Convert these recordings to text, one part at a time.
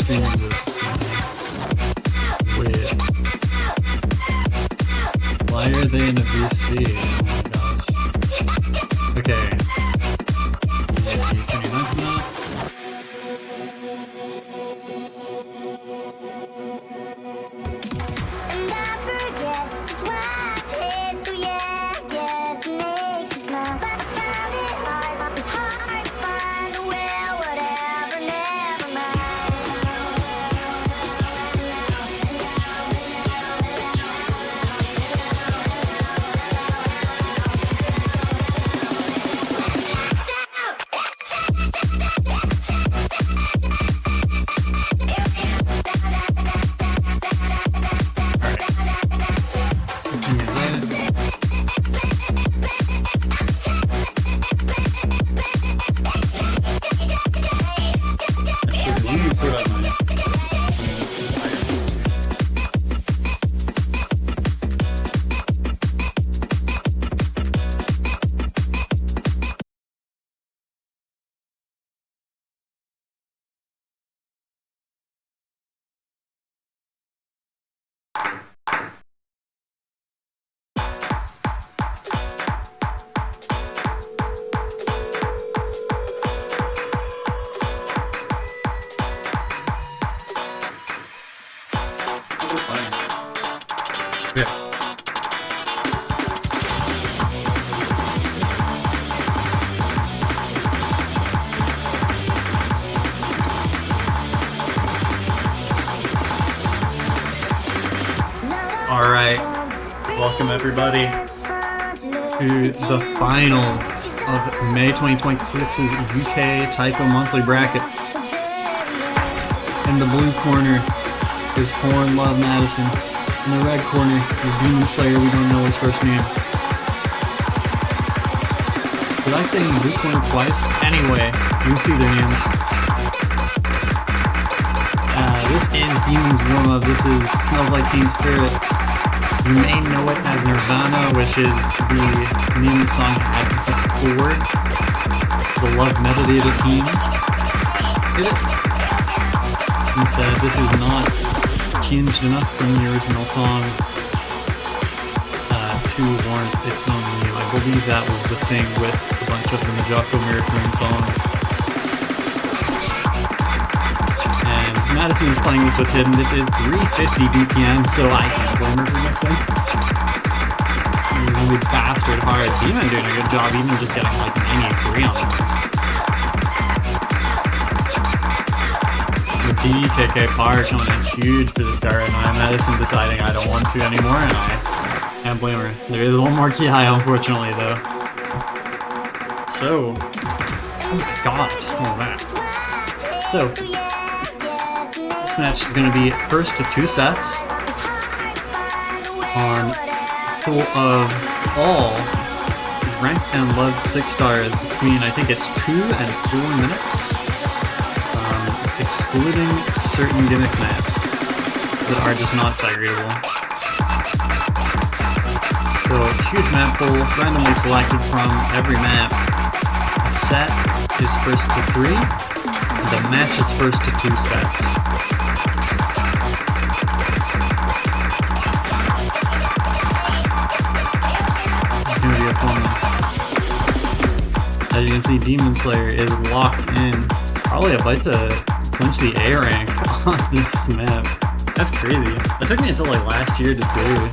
stream exists. Wait. Why are they in a VC? Oh my gosh. Okay. Yeah, can you turn your lights on that? Alright, welcome everybody to the final of May 2026's UK Taiko monthly bracket. In the blue corner is Hornedlove Madison. In the red corner is DemonSlayer, we don't know his first name. Did I say in the blue corner twice? Anyway, you can see their names. This game is Demon's warm-up. This is Smells Like Teen Spirit. You may know it as Nirvana, which is the name the song had before the Love Metadata team. Instead, this is not changed enough from the original song to warrant its own name. I believe that was the thing with a bunch of the Majako Mirror songs. And Madison is playing this with him. This is 350 BPM, so I can't blame her for mixing. Really bastard hard. Demon doing a good job, even just getting like 93 on this. The DKK power coming in huge for this guy right now. Madison deciding I don't want to anymore, and I can't blame her. There is a little more ki, unfortunately, though. So, oh my gosh, what was that? So, this match is going to be first to 2 sets on full of all ranked and loved 6 stars between, I think it's 2 and 4 minutes, excluding certain gimmick maps that are just not segregable. So, huge map pool, randomly selected from every map. A set is first to 3, the match is first to 2 sets. This is going to be a fun one. As you can see, DemonSlayer is locked in. Probably about to clinch the A rank on this map. That's crazy. It took me until like last year to do.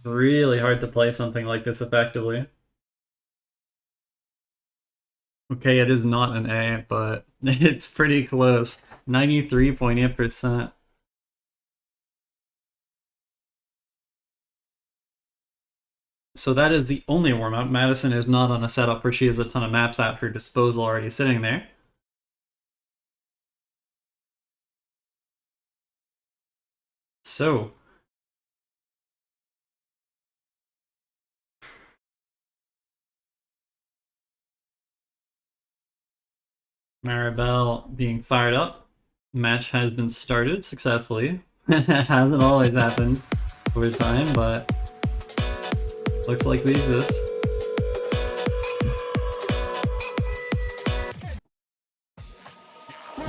Really hard to play something like this effectively. Okay, it is not an A, but it's pretty close. 93.8%. So that is the only warm-up. Madison is not on a setup where she has a ton of maps at her disposal already sitting there. So, Maribel being fired up. Match has been started successfully. It hasn't always happened over time, but looks like they exist.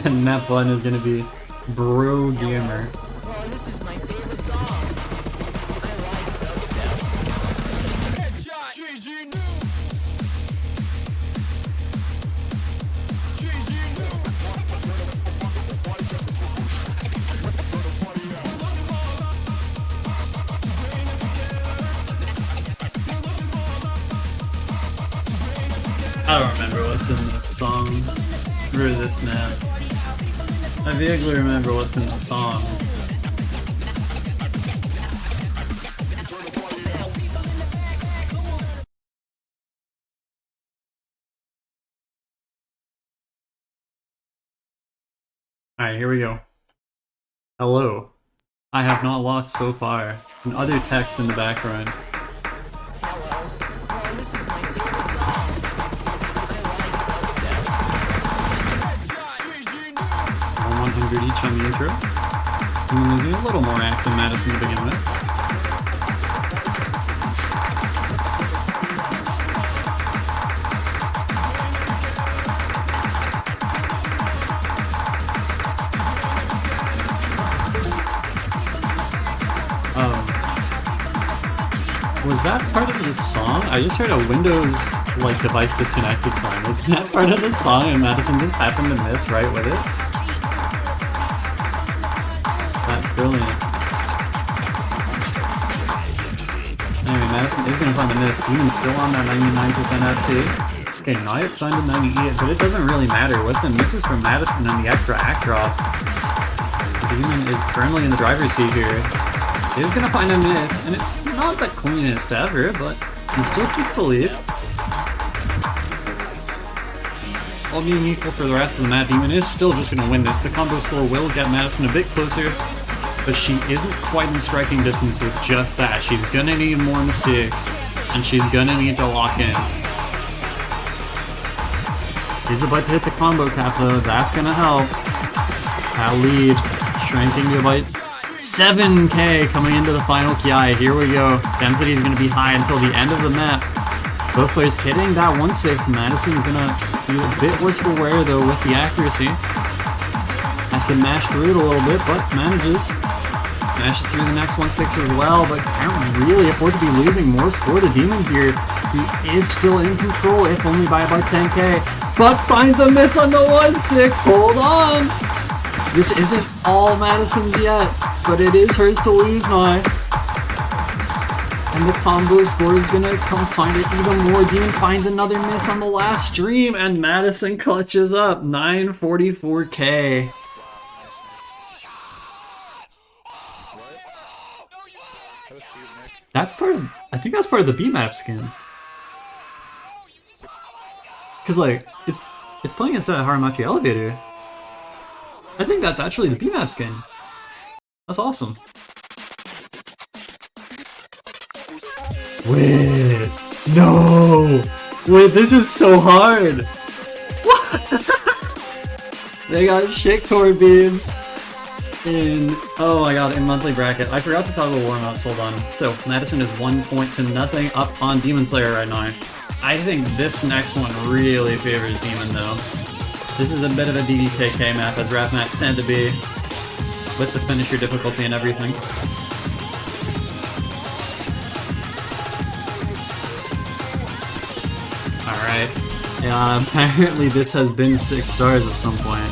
And that button is gonna be Bro Gamer. Oh, this is my favorite song. I like dubstep. Headshot. GG new. GG new. I don't remember what's in this song, or this map. I vaguely remember what's in the song. Alright, here we go. Hello. I have not lost so far. And other text in the background. Hello. Oh, this is my favorite song. I like dubstep. Headshot. GG new. 100 each on the intro. And losing a little more act than Madison to begin with. Was that part of the song? I just heard a Windows like device disconnected song. Was that part of the song and Madison just happened to miss right with it? That's brilliant. Anyway, Madison is gonna find the miss. Demon's still on that 99% FC. Okay, now it's down to 98, but it doesn't really matter. With the misses from Madison and the extra act drops, Demon is firmly in the driver's seat here. He's gonna find a miss, and it's not the cleanest ever, but he still keeps the lead. All being equal for the rest of the map, Demon is still just gonna win this. The combo score will get Madison a bit closer, but she isn't quite in striking distance with just that. She's gonna need more mistakes, and she's gonna need to lock in. He's about to hit the combo cap though, that's gonna help. That lead shrinking to about 7k coming into the final Ki. Here we go. Density is going to be high until the end of the map. Both players hitting that 1-6. Madison gonna be a bit worse for wear though with the accuracy. Has to mash through it a little bit, but manages. Mashes through the next 1-6 as well, but can't really afford to be losing more score to Demon here. He is still in control, if only by about 10k. But finds a miss on the 1-6. Hold on. This isn't all Madison's yet, but it is hers to lose now. And the combo score is gonna compound it even more. Demon finds another miss on the last stream, and Madison clutches up 944k. That's part of, I think that's part of the B-map skin. Cause like, it's playing inside a Harimachi elevator. I think that's actually the B-map skin. That's awesome. Wait, no! Wait, this is so hard! What? They got shit core beams in, oh my god, in monthly bracket. I forgot to toggle warm-ups, hold on. So, Madison is 1 point to nothing up on DemonSlayer right now. I think this next one really favors Demon though. This is a bit of a DDKK map, as rap maps tend to be, with the finisher difficulty and everything. Alright. Yeah, apparently this has been 6 stars at some point.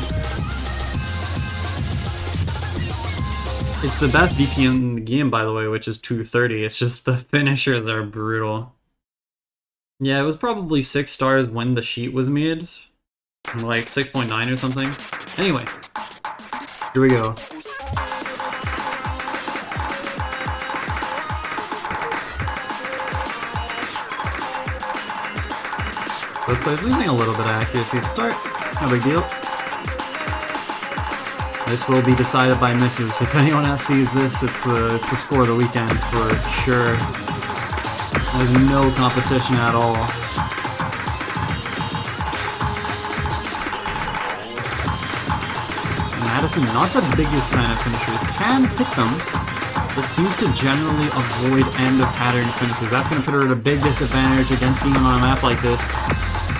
It's the best DP in the game, by the way, which is 230. It's just the finishers are brutal. Yeah, it was probably 6 stars when the sheet was made. Like 6.9 or something. Anyway, here we go. Both players losing a little bit of accuracy at the start. No big deal. This will be decided by misses. If anyone else sees this, it's the score of the weekend for sure. There's no competition at all. Madison, not the biggest fan of finishers, can hit them, but seems to generally avoid end of pattern finishes. That's going to put her at a big disadvantage against Demon on a map like this.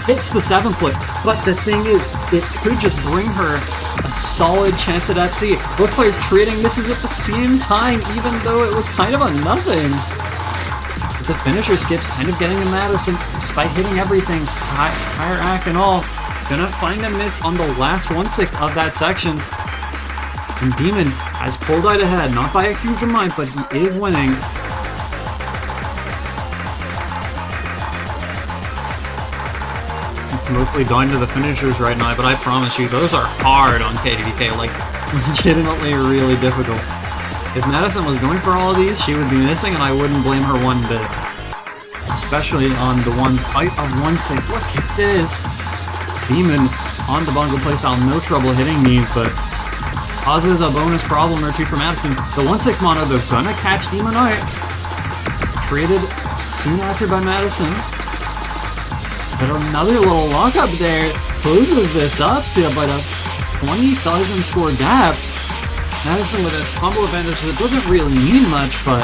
Hits the 7 foot, but the thing is, it could just bring her a solid chance at FC. Both players trading misses at the same time, even though it was kind of a nothing. But the finisher skips kind of getting to Madison, despite hitting everything, higher act and all. Gonna find a miss on the last 1/6 of that section. And Demon has pulled out ahead, not by a huge amount, but he is winning. It's mostly down to the finishers right now, but I promise you, those are hard on KDK, like, legitimately really difficult. If Madison was going for all of these, she would be missing, and I wouldn't blame her one bit. Especially on the ones out of 1/6. Look at this! Demon on the bongo playstyle, no trouble hitting these, but causes a bonus problem or two for Madison. The 1/6 mono, they're gonna catch Demon out. Created soon after by Madison. But another little lockup there closes this up to about a 20,000 score gap. Madison with a combo advantage that doesn't really mean much, but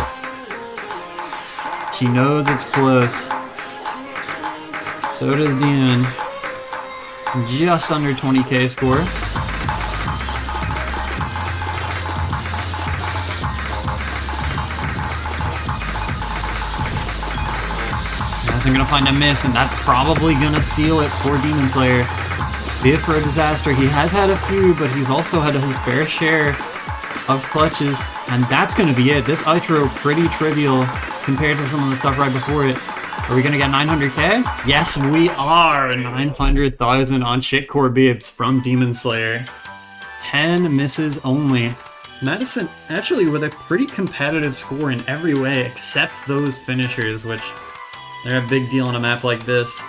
she knows it's close. So does Demon. Just under 20k score. Madison gonna find a miss, and that's probably gonna seal it for DemonSlayer. Be it for a disaster. He has had a few, but he's also had his fair share of clutches, and that's gonna be it. This outro pretty trivial compared to some of the stuff right before it. Are we gonna get 900k? Yes, we are! 900,000 on shitcore bibs from DemonSlayer. 10 misses only. Madison actually with a pretty competitive score in every way except those finishers, which they're a big deal on a map like this.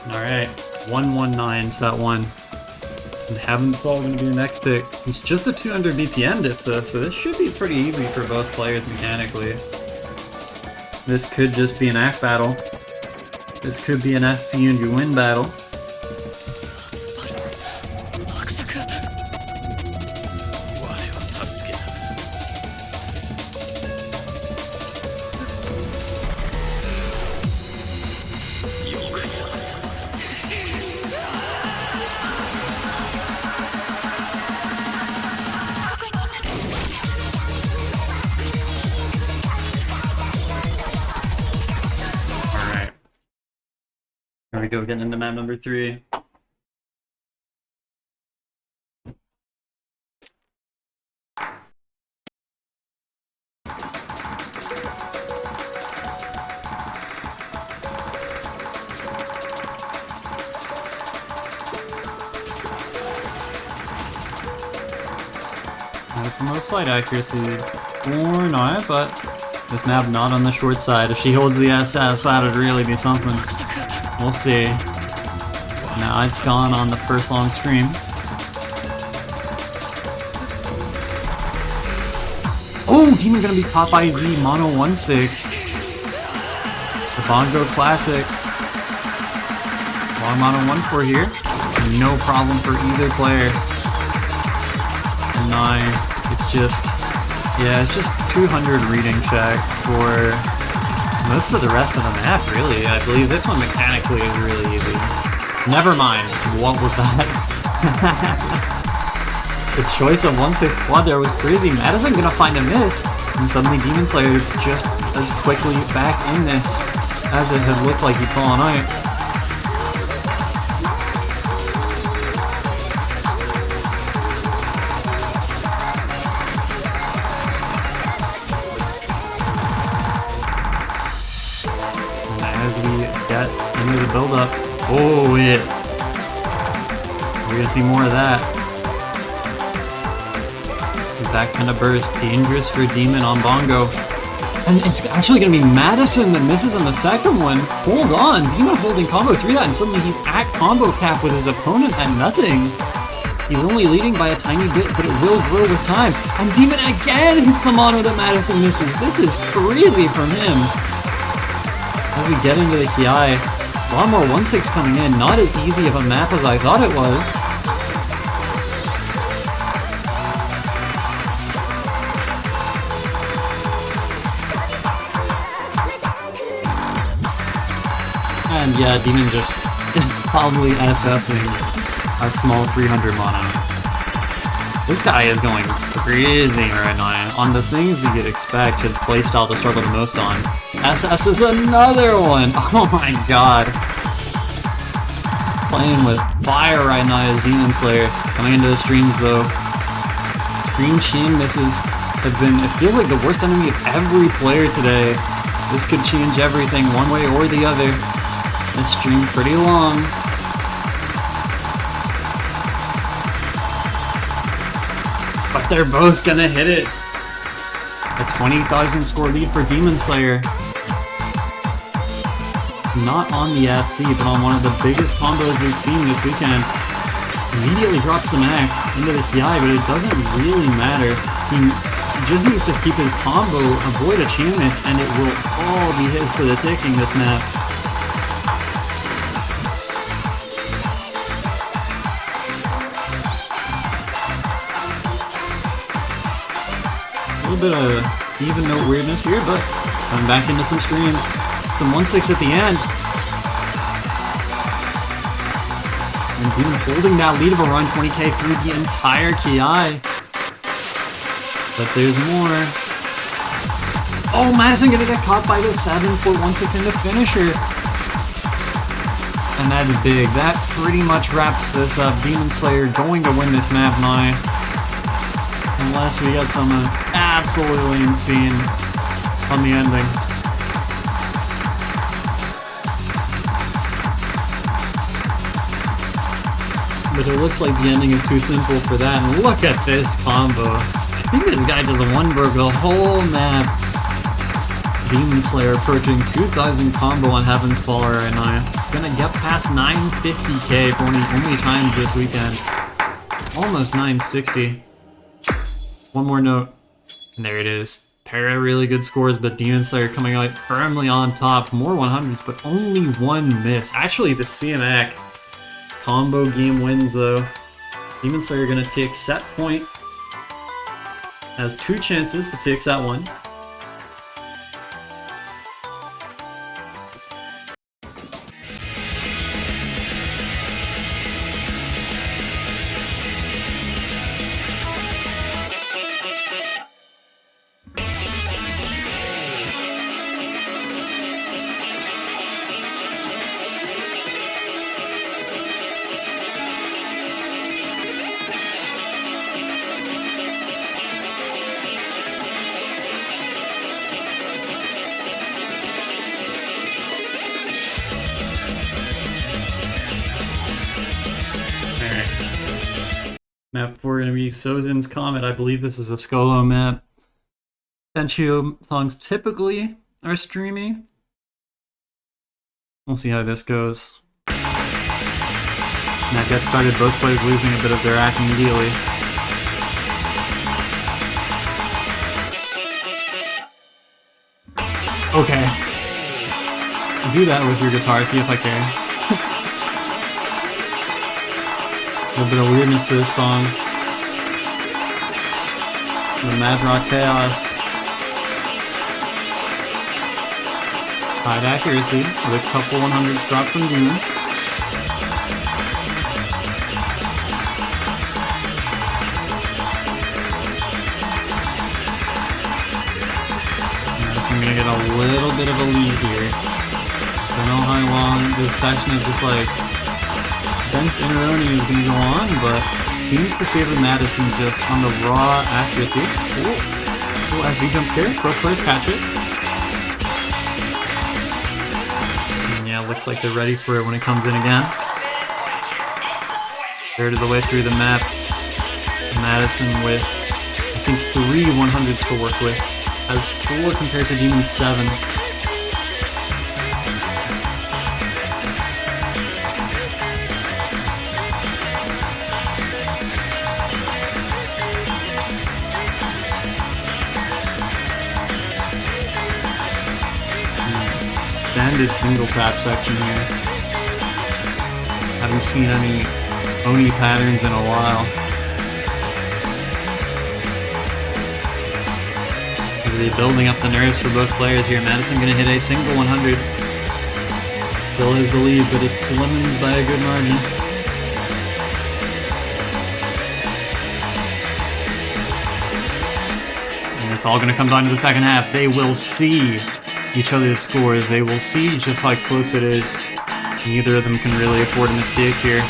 Alright, 119 set 1. And Heaven's Fall going to be the next pick. It's just a 200 BPM diff though, so this should be pretty easy for both players mechanically. This could just be an act battle. This could be an FC and you win battle. Here we go, getting into map number 3. Has the most slight accuracy or not, but this map not on the short side. If she holds the SS, that'd really be something. We'll see. Now it's gone on the first long stream. Oh, Demon gonna be caught by the Mono 1/6. The Bongo Classic. Long Mono 1/4 here. No problem for either player. And now it's just, yeah, it's just 200 reading check for most of the rest of the map, really. I believe this one mechanically is really easy. Never mind. What was that? The choice of 1/6 quad there was crazy. Madison gonna find a miss, and suddenly DemonSlayer just as quickly back in this as it had looked like he'd fallen out. Get into the build-up. Oh, yeah. We're gonna see more of that. That kind of burst, dangerous for Demon on Bongo. And it's actually gonna be Madison that misses on the second one. Hold on, Demon holding combo through that, and suddenly he's at combo cap with his opponent at nothing. He's only leading by a tiny bit, but it will grow with time. And Demon again hits the mono that Madison misses. This is crazy from him. As we get into the Kiai, a lot more 1/6 coming in, not as easy of a map as I thought it was. And yeah, Demon just probably SSing a small 300 mono. This guy is going crazy right now. On the things that you'd expect his playstyle to struggle the most on, SS is another one! Oh my god. Playing with fire right now is DemonSlayer. Coming into the streams though. Stream chain misses have been, it feels like, the worst enemy of every player today. This could change everything one way or the other. This stream pretty long. But they're both gonna hit it. A 20,000 score lead for DemonSlayer. Not on the FC, but on one of the biggest combos we've seen this weekend. Immediately drops the mech into the TI, but it doesn't really matter. He just needs to keep his combo, avoid a chain miss, and it will all be his for the taking this map. A little bit of even note weirdness here, but coming back into some streams. Some 1-6 at the end. And Demon holding that lead of around 20k through the entire KI. But there's more. Oh, Madison gonna get caught by the 7 for 1-6 into finisher. And that's big. That pretty much wraps this up. DemonSlayer going to win this map now. Unless we got something absolutely insane on the ending. But it looks like the ending is too simple for that. And look at this combo. I think this guy just one-broke the whole map. DemonSlayer approaching 2,000 combo on Heaven's Faller right now. Gonna get past 950k for one of the only times this weekend. Almost 960. One more note. And there it is. Pair of really good scores, but DemonSlayer coming out firmly on top. More 100s, but only one miss. Actually, the CMAC combo game wins though. DemonSlayer gonna take set point. Has 2 chances to take set 1. Map 4 gonna be Sozin's Comet. I believe this is a Skolo map. Tenchio songs typically are streamy. We'll see how this goes. That gets started, both players losing a bit of their act immediately. Okay. Do that with your guitar, see if I can. A little bit of weirdness to this song. The Mad Rock Chaos. Tied accuracy with a couple 100s dropped from Demon. Madison gonna get a little bit of a lead here. Don't know how long this section of just like Ben's Interoni is going to go on, but it seems to favor Madison just on the raw accuracy. Cool as the jump here, both players catch it. And yeah, looks like they're ready for it when it comes in again. Third of the way through the map. Madison with, I think, 3 100s to work with. Has 4 compared to Demon's 7. Standard single tap section here. Haven't seen any Oni patterns in a while. Really building up the nerves for both players here. Madison gonna hit a single 100. Still has the lead, but it's Lemons by a good margin. And it's all going to come down to the second half. They will see each other's scores. They will see just how close it is. Neither of them can really afford a mistake here.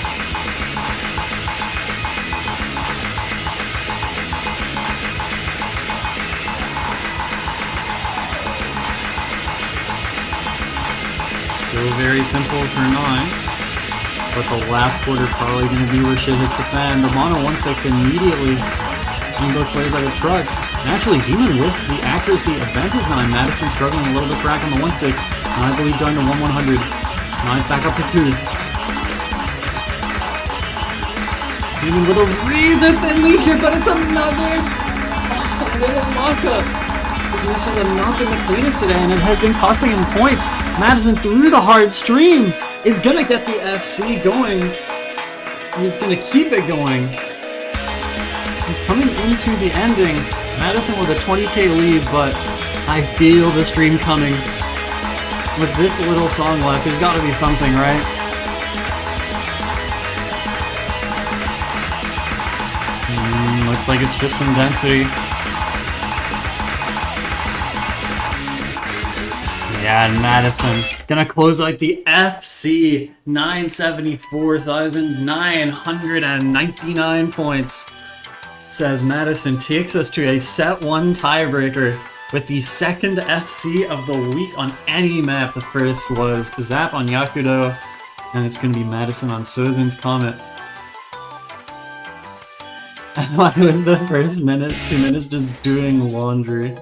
Still very simple for 9, but the last quarter probably going to be where shit hits the fan. The mono 1-6 immediately both plays like a truck. And actually, Demon with the accuracy advantage 9. Madison struggling a little bit back on the 1-6. And I believe going to 1-100. Nice back up to 2. Demon with a reason thin lead here, but it's another little lockup. He's missing another the cleanest today, and it has been costing him points. Madison through the hard stream is gonna get the FC going. He's gonna keep it going. And coming into the ending, Madison with a 20k lead, but I feel the stream coming. With this little song left, there's gotta be something, right? Looks like it's just some density. Yeah, and Madison gonna close out the FC 974,999 points. Says Madison takes us to a set 1 tiebreaker with the second FC of the week on any map. The first was Zap on Yakudo, and it's gonna be Madison on Sozan's Comet. Why was the first 2 minutes just doing laundry?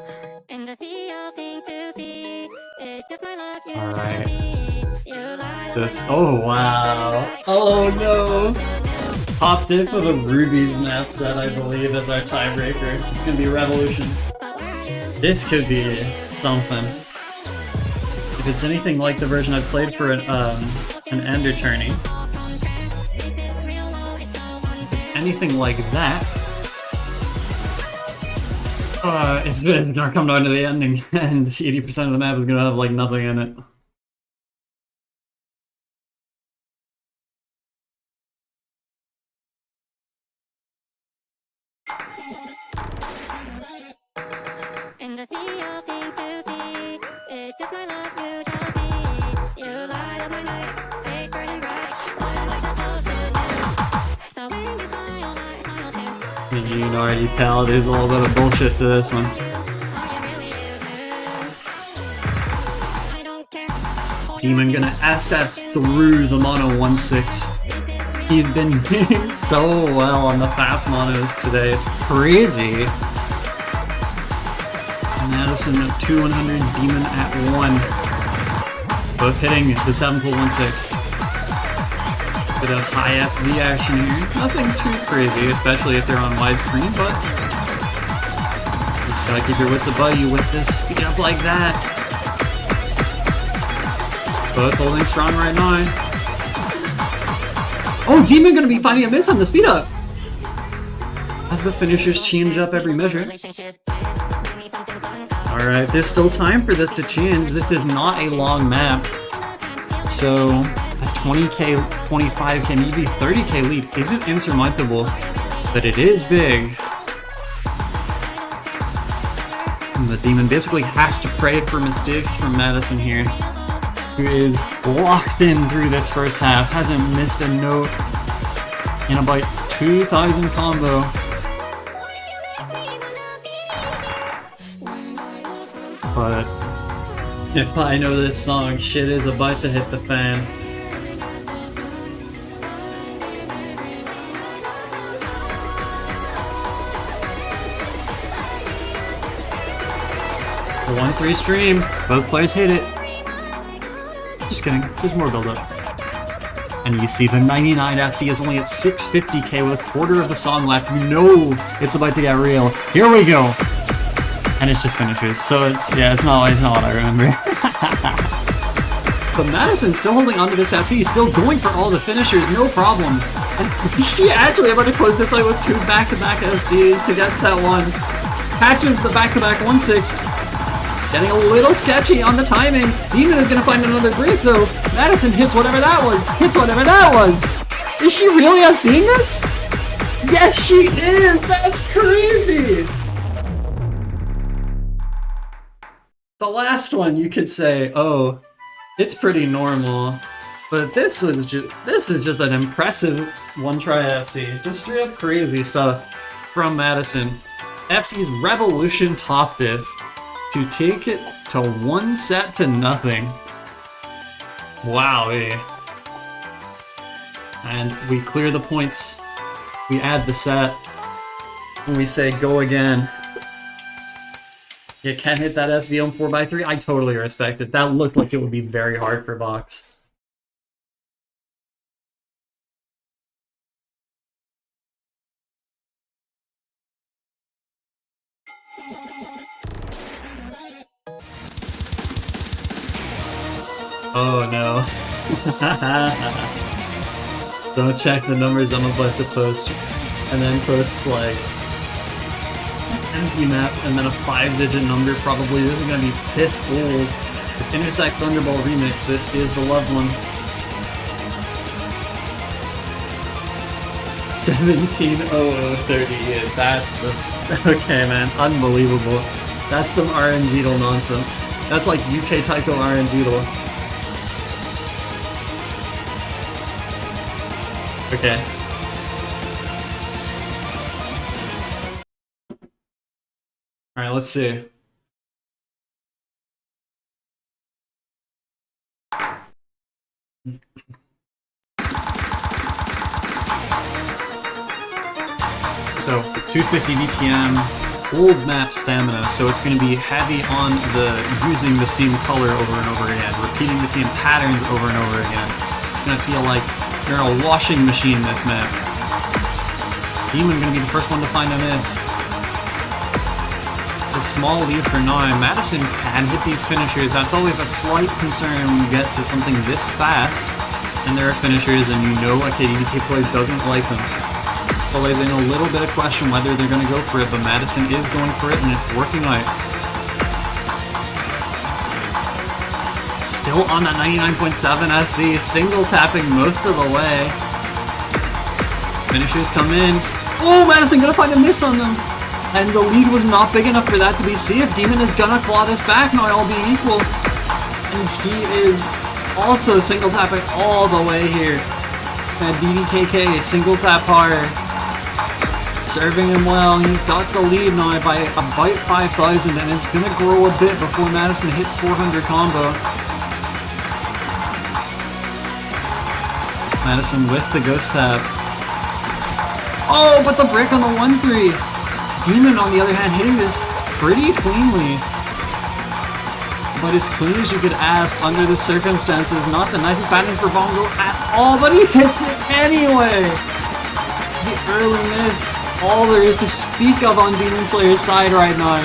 Alright. This. Oh wow. Oh no. Top diff of a Ruby's map set, I believe, as our tiebreaker. It's gonna be Revolution. This could be something. If it's anything like the version I played for an Ender tourney. If it's anything like that. It's gonna come down to the ending, and 80% of the map is gonna have like nothing in it. In the sea of things to see, it's just my luck you chose me. You light up my night, face burning bright. What am I supposed to do? So when you smile, I smile too. And you can already tell there's a little bit of bullshit to this one. Demon gonna SS through the mono 1-6. He's been doing so well on the fast monos today, it's crazy. Madison at 2 100s, Demon at 1. Both hitting the 7-1-6. Bit of high SV action here. Nothing too crazy, especially if they're on widescreen, but you just gotta keep your wits about you with this speed up like that. Both holding strong right now. Oh, Demon gonna be finding a miss on the speed up! As the finishers change up every measure. Alright, there's still time for this to change. This is not a long map. So, a 20k, 25k, maybe 30k lead isn't insurmountable, but it is big. And the Demon basically has to pray for mistakes from Madison here, who is locked in through this first half, hasn't missed a note in about 2,000 combo. But if I know this song, shit is about to hit the fan. The 1-3 stream, both players hit it. Just kidding, there's more build up. And you see the 99 FC is only at 650k with a quarter of the song left. You know it's about to get real. Here we go. And it's just finishes, so it's not what I remember. But Madison's still holding onto this FC, he's still going for all the finishers, no problem. And she actually about to close this out with 2 back-to-back FCs to get set 1. Catches the back-to-back 1-6. Getting a little sketchy on the timing. Demon is gonna find another break though. Madison hits whatever that was. Hits whatever that was. Is she really out seeing this? Yes, she is! That's crazy! The last one you could say, oh, it's pretty normal. But this is just an impressive one try FC. Just straight up crazy stuff from Madison. FC's Revolution top diff to take it to 1-0. Wow, and we clear the points. We add the set. And we say go again. You can't hit that SV on 4x3. I totally respect it. That looked like it would be very hard for Box. Oh no. Don't check the numbers I'm about to post. And then post like empty map and then a 5-digit number probably. This is gonna be piss old. It's Intersect Thunderball Remix. This is the loved one. 170038. That's the okay, man. Unbelievable. That's some RNG nonsense. That's like UK Taiko RNG. Okay. Alright, let's see. So, 250 BPM, old map stamina, so it's going to be heavy on the using the same color over and over again, repeating the same patterns over and over again. It's going to feel like you're in a washing machine this map. Demon going to be the first one to find a miss. It's a small lead for now. Madison can hit these finishers. That's always a slight concern when you get to something this fast. And there are finishers and you know a KDDK player doesn't like them. Always in a little bit of question whether they're going to go for it, but Madison is going for it and it's working out. Still on that 99.7 SC, single tapping most of the way. Finishers come in. Oh, Madison gonna find a miss on them. And the lead was not big enough for that to be safe. Demon is gonna claw this back now, all being equal. And he is also single tapping all the way here. And DDKK, single tap hard. Serving him well, he's got the lead now by about 5,000 and it's gonna grow a bit before Madison hits 400 combo. Madison with the ghost tap. Oh, but the break on the 1-3. Demon, on the other hand, hitting this pretty cleanly. But as clean as you could ask under the circumstances. Not the nicest pattern for Bongo at all, but he hits it anyway. The early miss. All there is to speak of on DemonSlayer's side right now.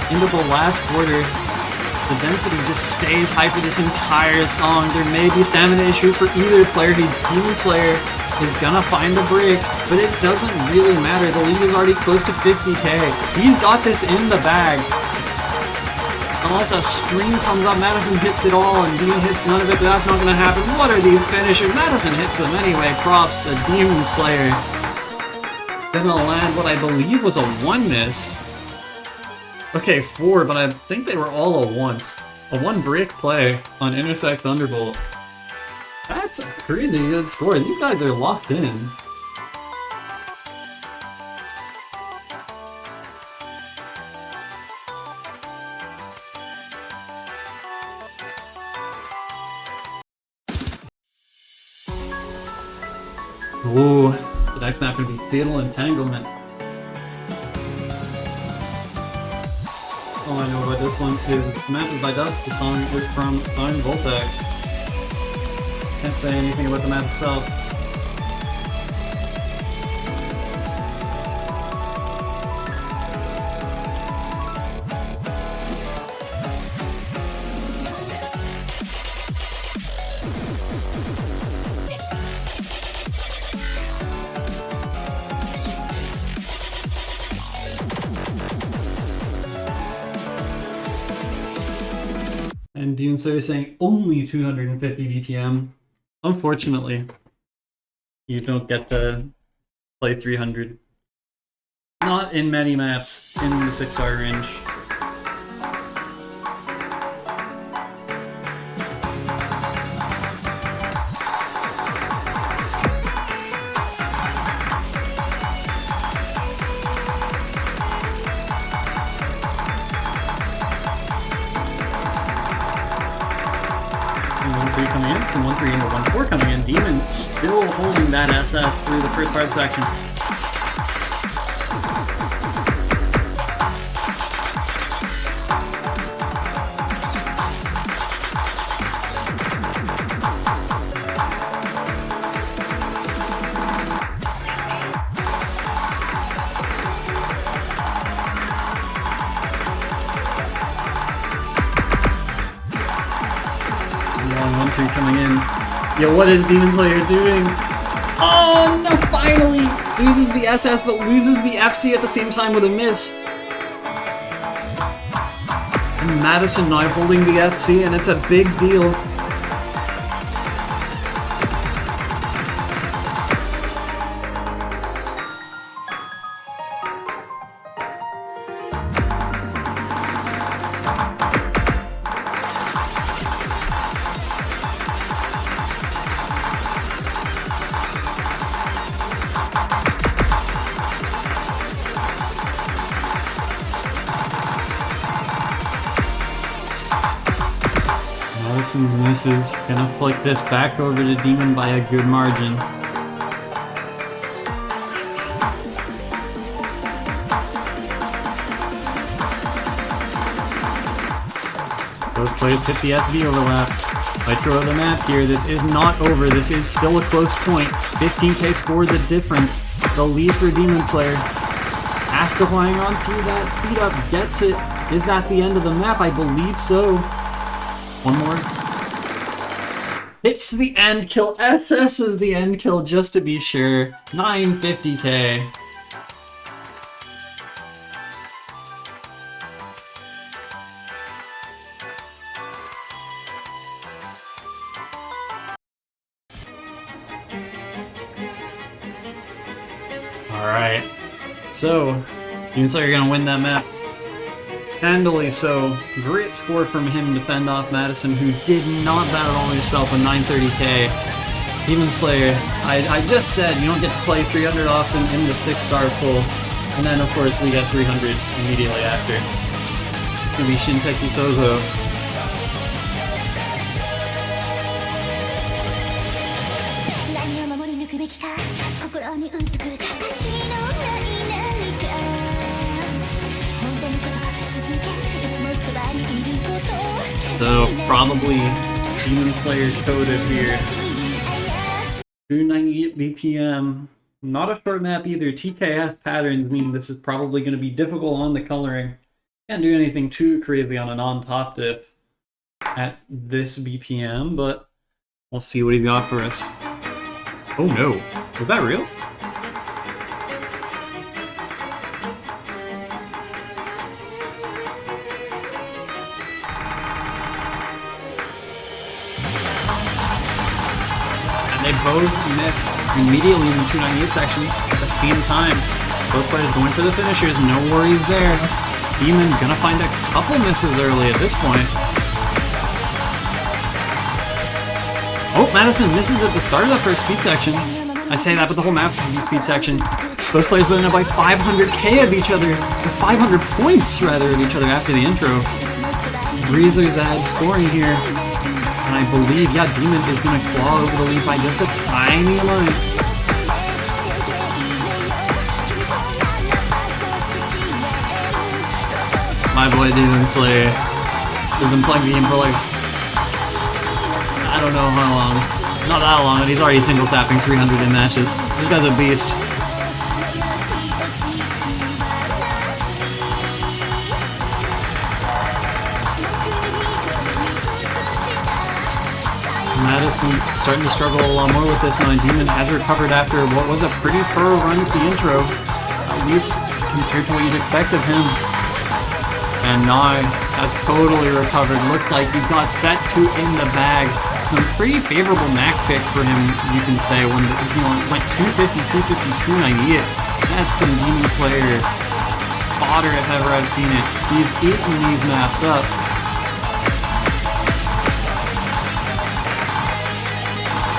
Into the last quarter. The density just stays high for this entire song. There may be stamina issues for either player. DemonSlayer is gonna find a break, but it doesn't really matter. The lead is already close to 50k. He's got this in the bag. Unless a stream comes up, Madison hits it all, and Demon hits none of it, but that's not gonna happen. What are these finishers? Madison hits them anyway. Props to DemonSlayer. Gonna land what I believe was a 1 miss. Okay, 4, but I think they were all a once. A 1 break play on Intersect Thunderbolt. That's a crazy good score. These guys are locked in. Ooh, the next map gonna be Fatal Entanglement. All I know about this one is it's Mantled by Dust. The song is from Stone Voltex. Can't say anything about the map itself. And DemonSlayer is saying only 250 BPM. Unfortunately, you don't get to play 300. Not in many maps in the 6-star range. Coming in, some 1-3 into 1-4 coming in. Demon still holding that SS through the first part section. Coming in. Yo, what is DemonSlayer doing? Oh no, finally! Loses the SS but loses the FC at the same time with a miss. And Madison now holding the FC, and it's a big deal. Madison's misses. Gonna flick this back over to Demon by a good margin. Both players hit the SB overlap. I throw the map here. This is not over. This is still a close point. 15k scored the difference. The lead for DemonSlayer. Asta flying on through that speed up. Gets it. Is that the end of the map? I believe so. One more. It's the end kill. SS is the end kill, just to be sure. 950k. Alright. So, DemonSlayer gonna win that map. Handily so. Great score from him to fend off Madison, who did not bat at all himself with 930k. DemonSlayer, I just said you don't get to play 300 often in the 6-star full. And then of course we get 300 immediately after. It's gonna be Shinteki Sozo. So probably DemonSlayer coded here. 298 BPM. Not a short map either. TKS patterns mean this is probably going to be difficult on the coloring. Can't do anything too crazy on a non-top diff at this BPM, but we'll see what he's got for us. Oh no. Was that real? They both miss immediately in the 298 section at the same time. Both players going for the finishers, no worries there. Demon gonna find a couple misses early at this point. Oh, Madison misses at the start of the first speed section. I say that, but the whole map's gonna be speed section. Both players winning by 500k of each other, or 500 points rather of each other after the intro. Breezer's ad scoring here. And I believe, yeah, Demon is going to claw over the lead by just a tiny line. My boy DemonSlayer has been playing the game for like, I don't know how long. Not that long, and he's already single tapping 300 in matches. This guy's a beast. Madison starting to struggle a lot more with this now. Demon has recovered after what was a pretty thorough run at the intro, at least compared to what you'd expect of him. And now has totally recovered. Looks like he's got set 2 in the bag. Some pretty favorable MAC picks for him, you can say, when it went 250, 250, 298. That's some Demon Slayer fodder if ever I've seen it. He's eating these maps up.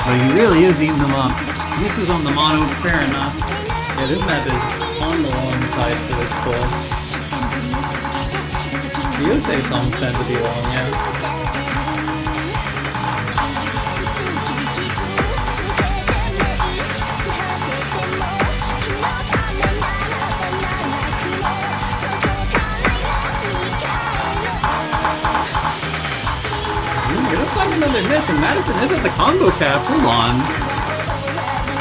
But he really is eating them up. This is on the mono, fair enough. Yeah, this map is on the long side for its full. The Yosei songs tend to be long, yeah. Gonna find another miss, and Madison is at the combo cap. Hold on.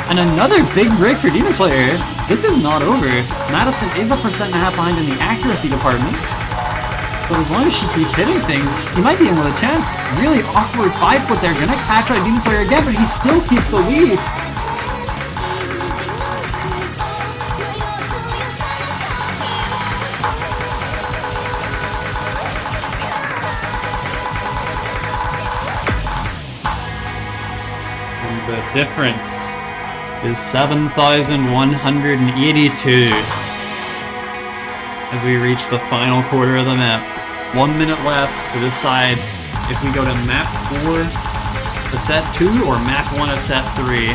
And another big break for DemonSlayer. This is not over. Madison is 1.5% behind in the accuracy department. But as long as she keeps hitting things, he might be in with a chance. Really awkward 5-foot there. Gonna catch out DemonSlayer again, but he still keeps the lead. The difference is 7,182 as we reach the final quarter of the map. 1 minute left to decide if we go to map 4 of set 2 or map 1 of set 3.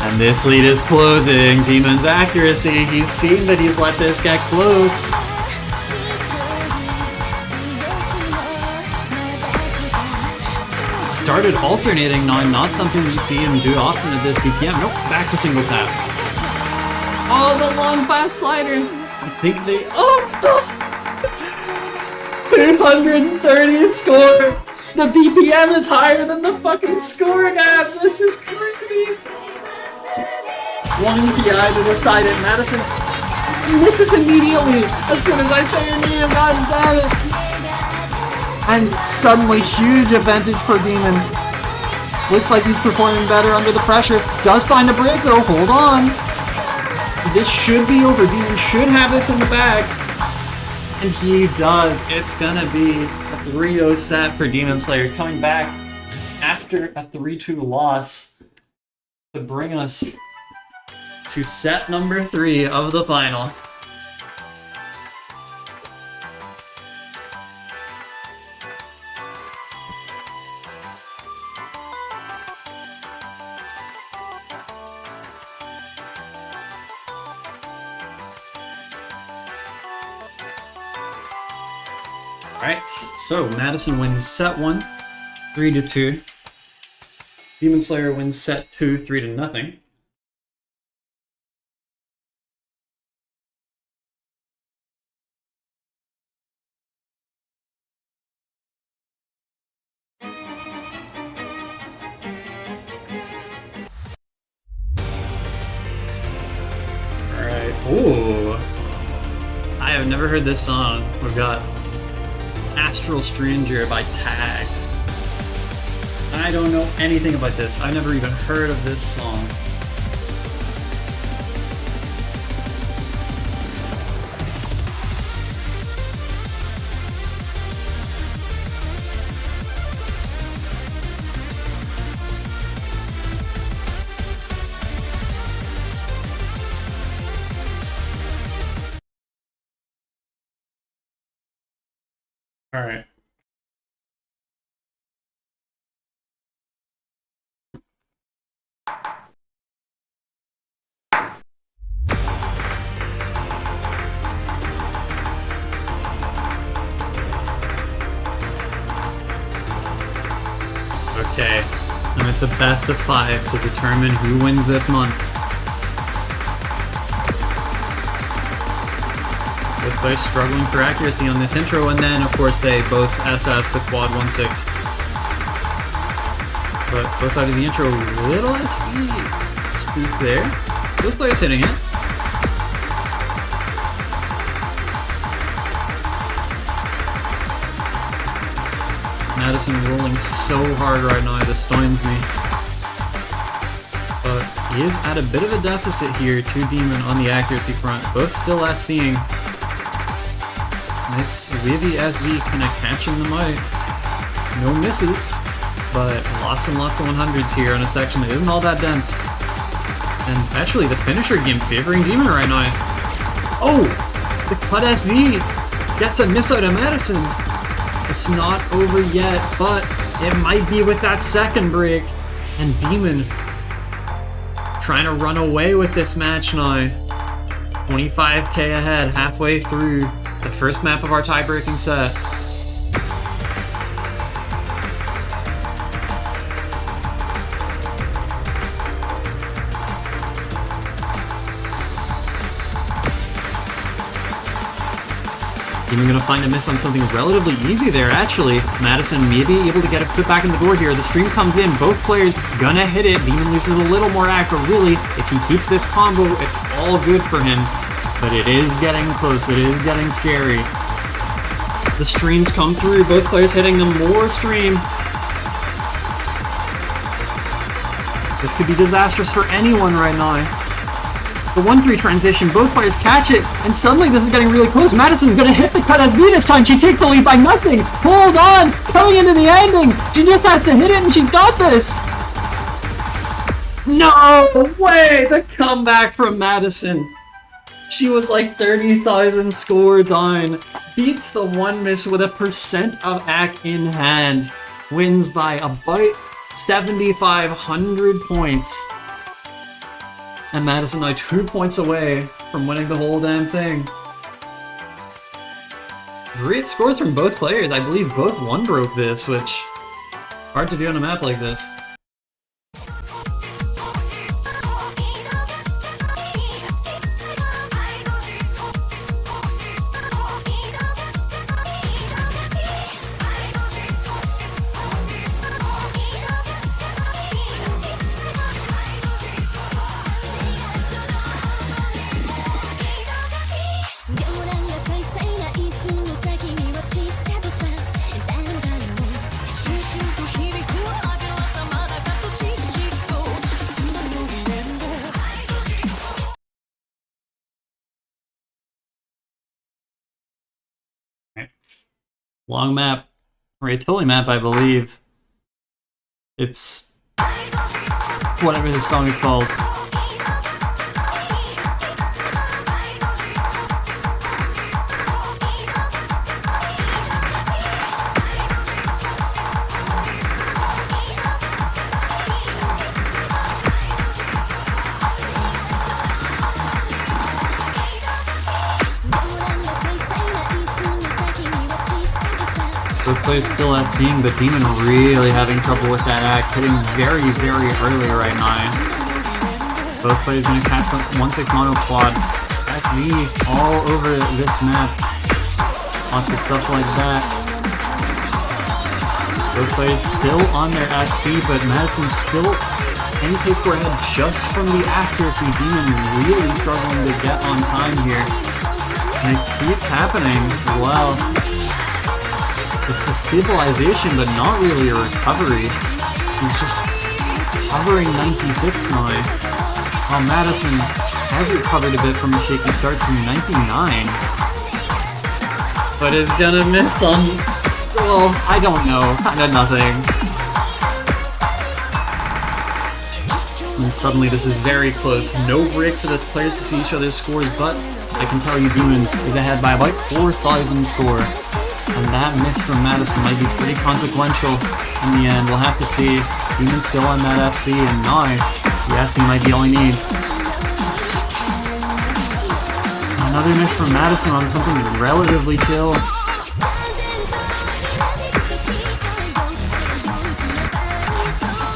And this lead is closing. Demon's accuracy. He's seen that he's let this get close. Started alternating now, not something you see him do often at this BPM. Nope, back to single tap. Oh, the long fast slider. I think they. Oh no! 230 score. The BPM is higher than the fucking score gap. This is crazy. 1 PI to decide it. Madison misses immediately as soon as I say your name. God damn it! And suddenly, huge advantage for Demon. Looks like he's performing better under the pressure. Does find a break though, hold on. This should be over. Demon should have this in the bag. And he does. It's gonna be a 3-0 set for DemonSlayer, coming back after a 3-2 loss to bring us to set number 3 of the final. Alright, so Madison wins set 1, 3-2. DemonSlayer wins set 2, 3-0. Alright, ooh. I have never heard this song. We've got Astral Stranger by Tag. I don't know anything about this. I've never even heard of this song. All right. Okay, and it's a best of 5 to determine who wins this month. Both struggling for accuracy on this intro, and then of course they both SS the quad 1-6. But both out of the intro, little SP spook there. Both players hitting it. Madison rolling so hard right now, this stuns me. But he is at a bit of a deficit here to Demon on the accuracy front. Both still at seeing. Nice wavy SV kind of catching them out. No misses, but lots and lots of 100s here on a section that isn't all that dense. And actually, the finisher game favoring Demon right now. Oh! The cut SV gets a miss out of Madison. It's not over yet, but it might be with that second break. And Demon trying to run away with this match now. 25k ahead, halfway through the first map of our tie-breaking set. Demon gonna find a miss on something relatively easy there, actually. Madison may be able to get a foot back in the door here. The stream comes in, both players gonna hit it. Demon loses a little more act, but really, if he keeps this combo, it's all good for him. But it is getting close, it is getting scary. The streams come through, both players hitting them more stream. This could be disastrous for anyone right now. The 1-3 transition, both players catch it, and suddenly this is getting really close. Madison's gonna hit the cut SV this time. She takes the lead by nothing. Hold on, coming into the ending. She just has to hit it and she's got this. No way, the comeback from Madison. She was like 30,000 score down. Beats the one miss with a % of AC in hand. Wins by about 7,500 points. And Madison now 2 points away from winning the whole damn thing. Great scores from both players. I believe both one broke this, which hard to do on a map like this. Long map, or a Tully map, I believe. It's whatever this song is called. Both players still at scene, but Demon really having trouble with that act, hitting very, very early right now. Both players gonna catch 1-6 mono quad. That's me all over this map. Lots of stuff like that. Both players still on their FC, but Madison's still 10k score ahead just from the accuracy. Demon really struggling to get on time here. And it keeps happening as well. It's a stabilization, but not really a recovery. He's just hovering 96 now. While Madison has recovered a bit from a shaky start to 99. But is gonna miss on, well, I don't know, kinda nothing. And suddenly this is very close. No break for the players to see each other's scores, but I can tell you Demon is ahead by about 4,000 score. And that miss from Madison might be pretty consequential in the end. We'll have to see. Demon's still on that FC, and now the FC might be all he needs. Another miss from Madison on something relatively chill.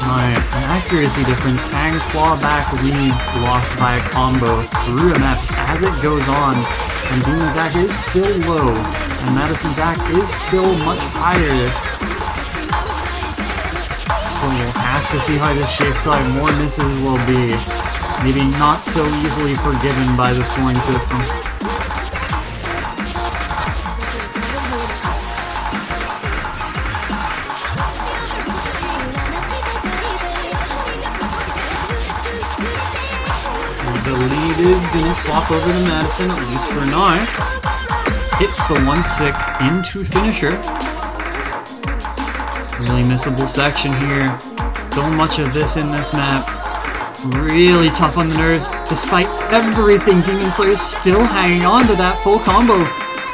Alright, an accuracy difference can claw back leads lost by a combo through a map as it goes on. And Demon's act is still low, and Madison's act is still much higher. So we'll have to see how this shakes out. More misses will be. Maybe not so easily forgiven by the scoring system. The lead is going to swap over to Madison, at least for now. hits the 1-6 into finisher. Really missable section here. So much of this in this map. Really tough on the nerves. Despite everything, DemonSlayer is still hanging on to that full combo.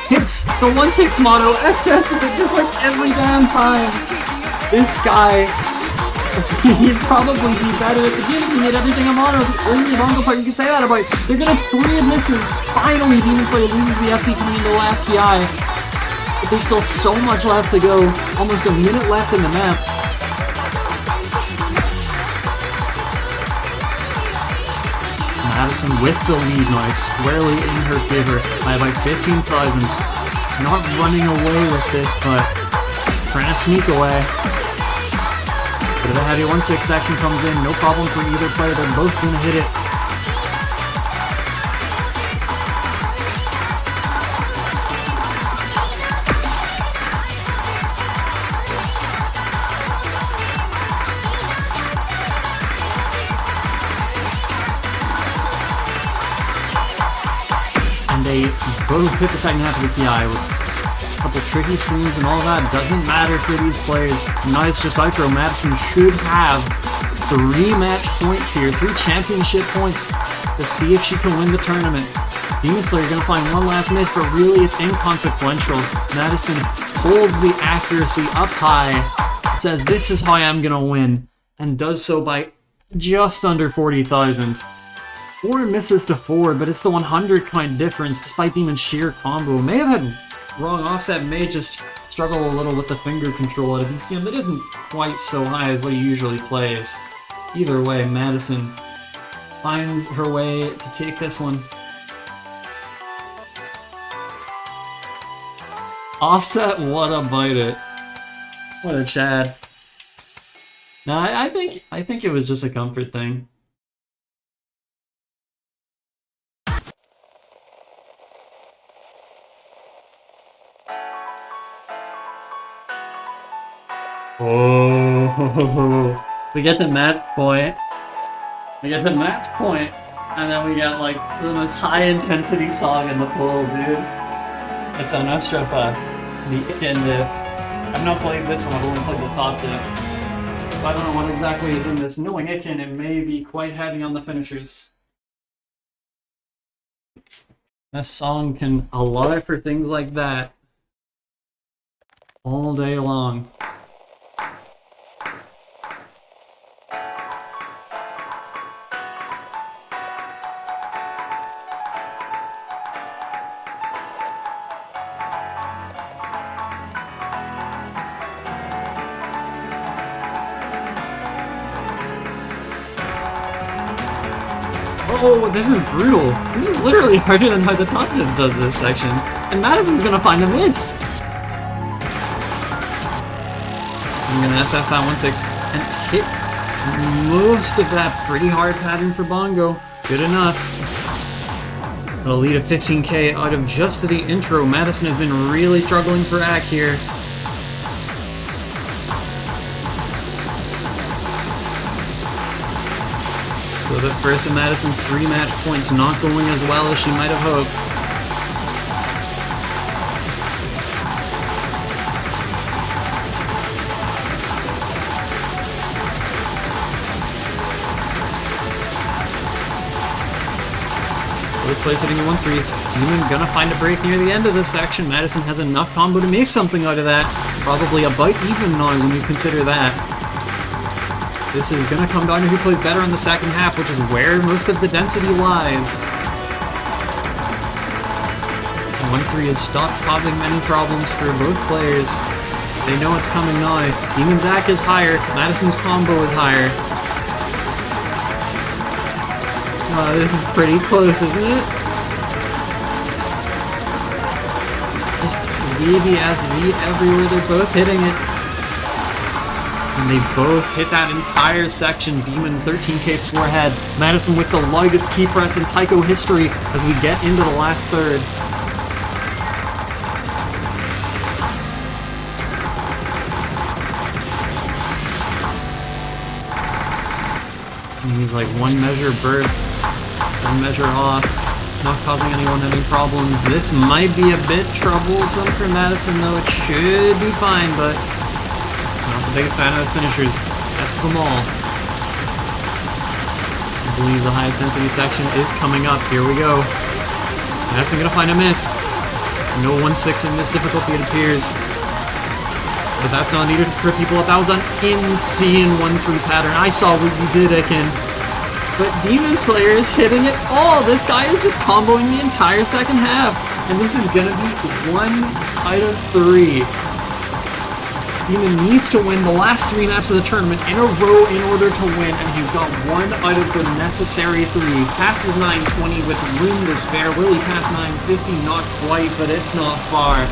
Hits the 1-6 mono, SS's it just like every damn time. This guy, he'd probably be better at the game if he hit everything on mono. The only Bongo part you can say that about. They're gonna 3 misses. Finally, DemonSlayer loses the FCP in the last PI. But there's still so much left to go. Almost a minute left in the map. Madison with the lead now, squarely in her favor by about 15,000. Not running away with this, but trying to sneak away. Bit of a heavy 1-6 section comes in, no problem for either player, they're both going to hit it. They both hit the second half of the PI with a couple tricky screens and all that. Doesn't matter for these players. Now it's just Icro. Madison should have 3 match points here, 3 championship points to see if she can win the tournament. DemonSlayer gonna find one last miss, but really it's inconsequential. Madison holds the accuracy up high, says this is how I'm gonna win, and does so by just under 40,000. 4 misses to 4, but it's the 100 kind difference despite Demon's sheer combo. May have had wrong offset, may just struggle a little with the finger control at a BPM that isn't quite so high as what he usually plays. Either way, Madison finds her way to take this one. Offset, what about it? What a Chad. No, I think it was just a comfort thing. Oh, we get to match point. And then we get like the most high intensity song in the pool, dude. It's on Ostrapa, the Icken diff. I've not played this one, I've only played the top diff. So I don't know what exactly is in this. Knowing Icken, it may be quite heavy on the finishers. This song can allow for things like that all day long. Oh, this is brutal. This is literally harder than how the top div does this section. And Madison's gonna find a miss. I'm gonna SS that 1-6 and hit most of that pretty hard pattern for Bongo. Good enough. It'll lead a 15k out of just the intro. Madison has been really struggling for AC here. So the first of Madison's 3 match points not going as well as she might have hoped. Both players hitting a 1-3. Demon gonna find a break near the end of this section. Madison has enough combo to make something out of that. Probably about even now when you consider that. This is gonna come down to who plays better in the second half, which is where most of the density lies. 1-3 has stopped causing many problems for both players. They know it's coming now. Demon's AC is higher, Madison's combo is higher. Oh, this is pretty close, isn't it? Just wavy-ass lead everywhere, they're both hitting it. And they both hit that entire section. Demon 13k score ahead. Madison with the largest key press in taiko history as we get into the last third. And he's like 1 measure bursts, 1 measure off. Not causing anyone any problems. This might be a bit troublesome for Madison, though it should be fine, but not the biggest fan of finishers. That's them all. I believe the high intensity section is coming up. Here we go. Madison gonna find a miss. No 1-6 in this difficulty, it appears. But that's not needed for people up. That was an insane 1-3 pattern. I saw what you did, Ekin. But DemonSlayer is hitting it all. This guy is just comboing the entire second half. And this is gonna be 1 out of 3. Demon needs to win the last 3 maps of the tournament in a row in order to win, and he's got 1 out of the necessary 3. Passes 920 with room to spare. Will he pass 950? Not quite, but it's not far.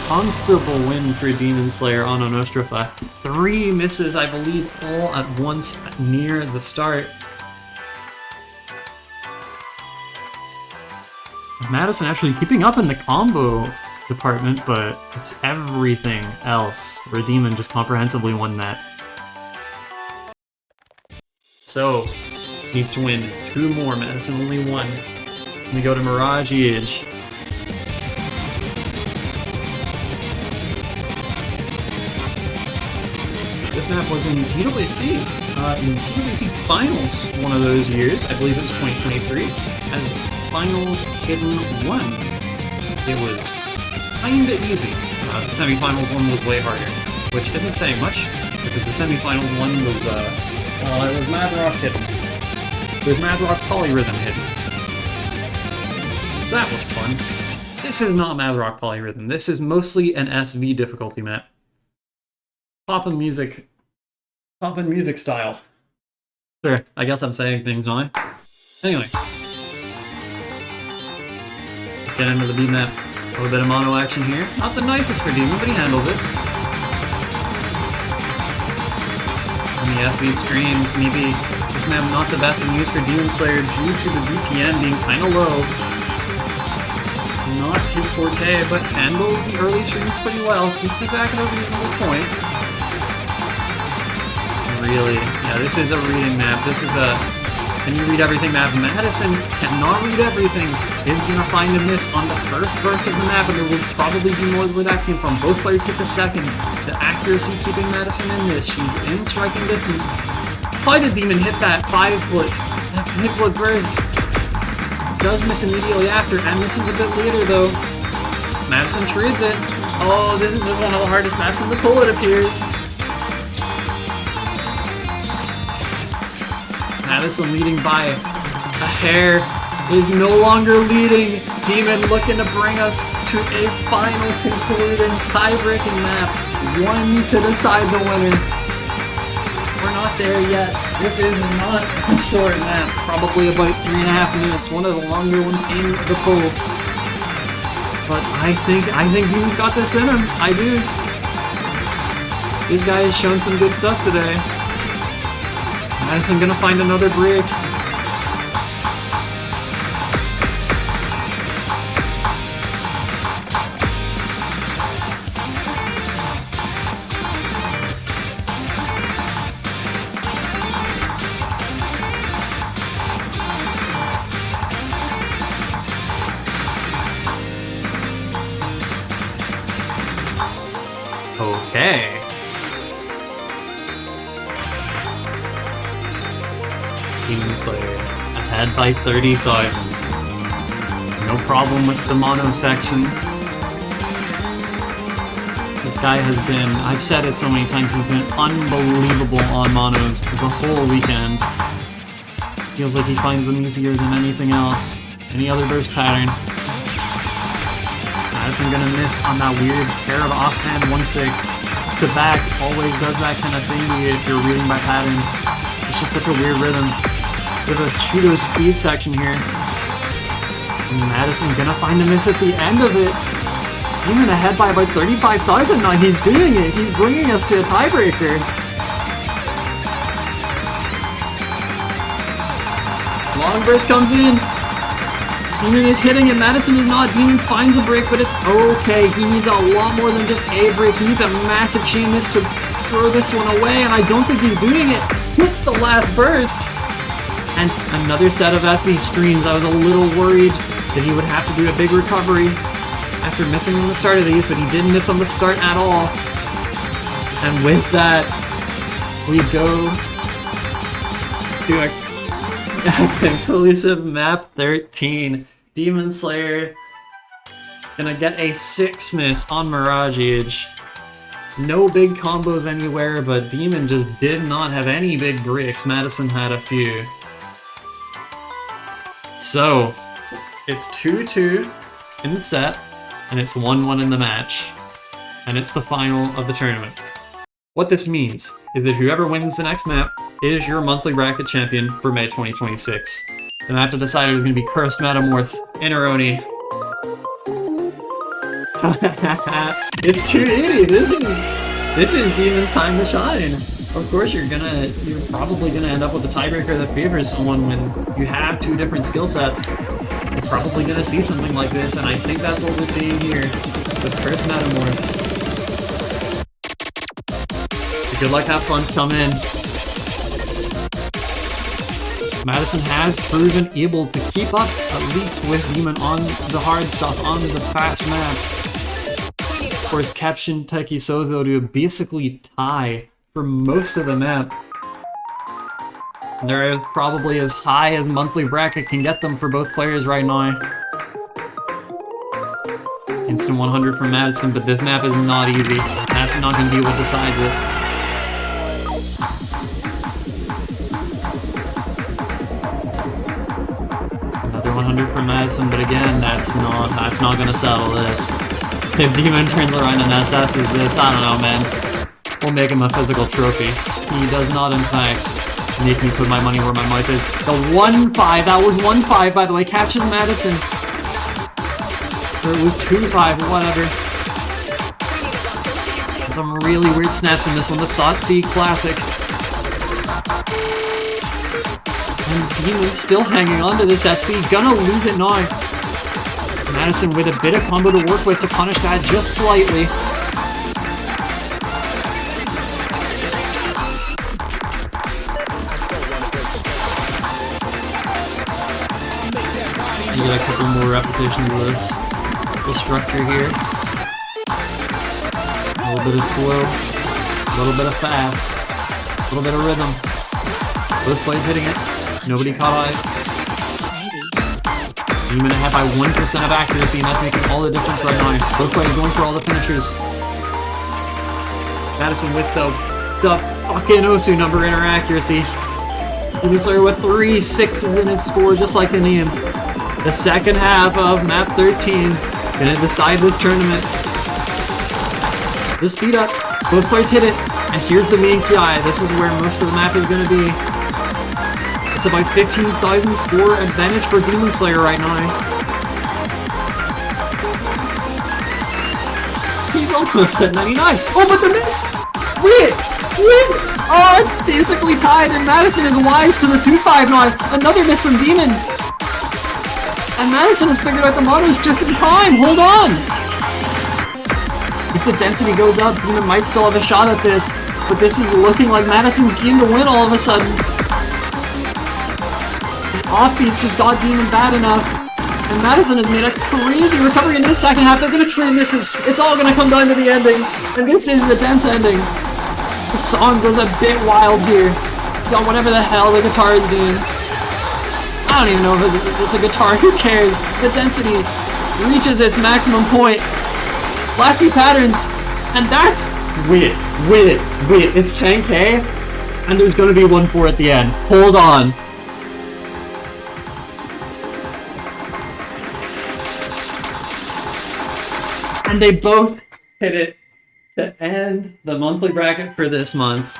Comfortable win for DemonSlayer on Onostrofa. 3 misses, I believe, all at once near the start. Madison actually keeping up in the combo department, but it's everything else where Demon just comprehensively won that. So, needs to win 2 more, Madison only 1. We go to Mirage Edge. This map was in GWC. In GWC Finals one of those years, I believe it was 2023, as Finals Hidden 1. It was kinda easy. The semifinals one was way harder, which isn't saying much, because the semifinals one was, it was Mad Rock hidden. With Mad Rock Polyrhythm hidden. So that was fun. This is not Mad Rock Polyrhythm. This is mostly an SV difficulty map. Poppin' music style. Sure, I guess I'm saying things wrong. Anyway. Let's get into the B map. A little bit of mono action here. Not the nicest for Demon, but he handles it. On the SV streams, maybe this map not the best in use for DemonSlayer due to the BPM being kinda low. Not his forte, but handles the early streams pretty well. Keeps his act at a reasonable point. Really, yeah, this is a reading map. This is a can you read everything map. Madison cannot read everything. Is gonna find a miss on the first burst of the map, and there will probably be more where that came from. Both players hit the second. The accuracy keeping Madison in this. She's in striking distance. Why did Demon hit that 5-foot? That 5-foot burst does miss immediately after, and misses a bit later though. Madison trades it. Oh, this is one of the hardest maps in the pool, it appears. Madison leading by a hair is no longer leading. Demon looking to bring us to a final concluding tie-breaking map. 1 to decide the winner. We're not there yet. This is not a short map. Probably about 3.5 minutes. One of the longer ones in the pool. But I think Demon's got this in him. I do. This guy has shown some good stuff today. Madison gonna find another break. Okay. DemonSlayer ahead by 30,000. No problem with the mono sections. This guy has been, I've said it so many times, he's been unbelievable on monos the whole weekend. Feels like he finds them easier than anything else. Any other burst pattern. Madison gonna miss on that weird pair of offhand 1-6. The back always does that kind of thing to you if you're reading by patterns. It's just such a weird rhythm. We have a pseudo speed section here. And Madison gonna find a miss at the end of it. Even ahead by about 35,000 now. He's doing it. He's bringing us to a tiebreaker. Long burst comes in. Demon is hitting and Madison is not. Demon finds a break, but it's okay. He needs a lot more than just a break. He needs a massive chain miss to throw this one away, and I don't think he's doing it. Hits the last burst. And another set of SV streams. I was a little worried that he would have to do a big recovery after missing on the start of these, but he didn't miss on the start at all. And with that, we go to a conclusive map 13. Demon Slayer gonna get a 6 miss on Mirage Age. No big combos anywhere, but Demon just did not have any big breaks. Madison had a few. So, it's 2-2 in the set, and it's 1-1 in the match. And it's the final of the tournament. What this means is that whoever wins the next map is your monthly bracket champion for May 2026. The map to decide it was going to be Cursed Metamorph in Aroni. It's 280. This is Demon's time to shine. Of course, you're probably gonna end up with a tiebreaker that favors someone when you have two different skill sets. You're probably gonna see something like this, and I think that's what we're seeing here with Cursed Metamorph. Good luck, have fun's come in. Madison has proven able to keep up, at least with Demon on the hard stuff, on the fast maps. Of course, Caption Taiki Sozo to basically tie for most of the map. And they're probably as high as monthly bracket can get them for both players right now. Instant 100 for Madison, but this map is not easy. That's not going to be what decides it. Another 100 for Madison, but again, that's not going to settle this. If Demon turns around and assesses this, I don't know, man. We'll make him a physical trophy. He does not, in fact, make me put my money where my mouth is. The 1-5, that was 1-5, by the way, catches Madison. Or it was 2-5, whatever. Some really weird snaps in this one. The Sotsea Classic. And Demon's still hanging on to this FC. Gonna lose it now. Madison with a bit of combo to work with to punish that just slightly. You get a couple more repetitions of this. The structure here. A little bit of slow, a little bit of fast, a little bit of rhythm. Both plays hitting it. Nobody caught eye. Demon ahead by 1% of accuracy, and that's making all the difference right now. Both players going for all the finishers. Madison with the fucking Osu number in her accuracy. Demon Slayer with 3 6s in his score, just like the name. The second half of map 13 gonna decide this tournament. The speed up, both players hit it, and here's the main PI. This is where most of the map is gonna be. It's about 15,000 score advantage for Demon Slayer right now. He's almost at 99. Oh, but the miss! Wait! Oh, it's basically tied, and Madison is wise to the 2-5 now. Another miss from Demon. And Madison has figured out the mottos just in time. Hold on! If the density goes up, Demon might still have a shot at this, but this is looking like Madison's game to win all of a sudden. Offbeats just got Demon bad enough, and Madison has made a crazy recovery into the second half. They're gonna trade misses. It's all gonna come down to the ending, and this is the dense ending. The song goes a bit wild here. Got whatever the hell the guitar is doing. I don't even know if it's a guitar. Who cares? The density reaches its maximum point. Last few patterns, and that's wait. It's 10K, and there's gonna be 1-4 at the end. Hold on. And they both hit it to end the monthly bracket for this month.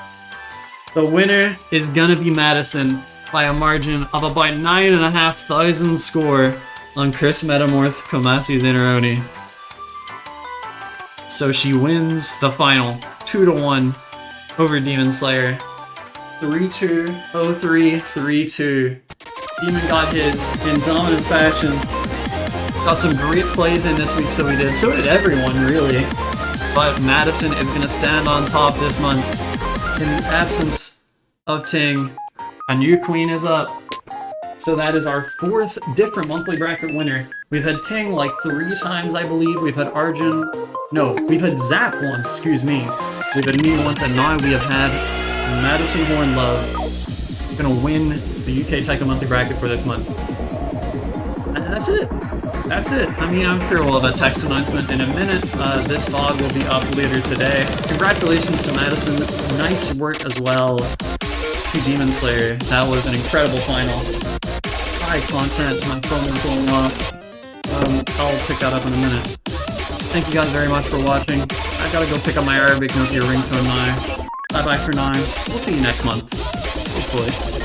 The winner is gonna be Madison by a margin of about 9,500 score on Cursed Metamorph Komasi's Inaroni. So she wins the final 2-1 over Demon Slayer. 3-2, 0-3, 3-2. Demon got his in dominant fashion. Got some great plays in this week, so we did. So did everyone, really. But Madison is going to stand on top this month. In the absence of Ting, a new queen is up. So that is our 4th different monthly bracket winner We've had Ting like 3 times, I believe. We've had Arjun. No, we've had Zap once, excuse me. We've had me once, and now we have had Madison Hornedlove. Gonna win the UK Taiko Monthly Bracket for this month. And that's it. That's it. I mean, I'm sure we'll have a text announcement in a minute. This VOD will be up later today. Congratulations to Madison. Nice work as well to DemonSlayer. That was an incredible final. High content. My phone is going off. I'll pick that up in a minute. Thank you guys very much for watching. I gotta go pick up my Arabic Nokia ringtone now. Bye bye for now. We'll see you next month. Hopefully.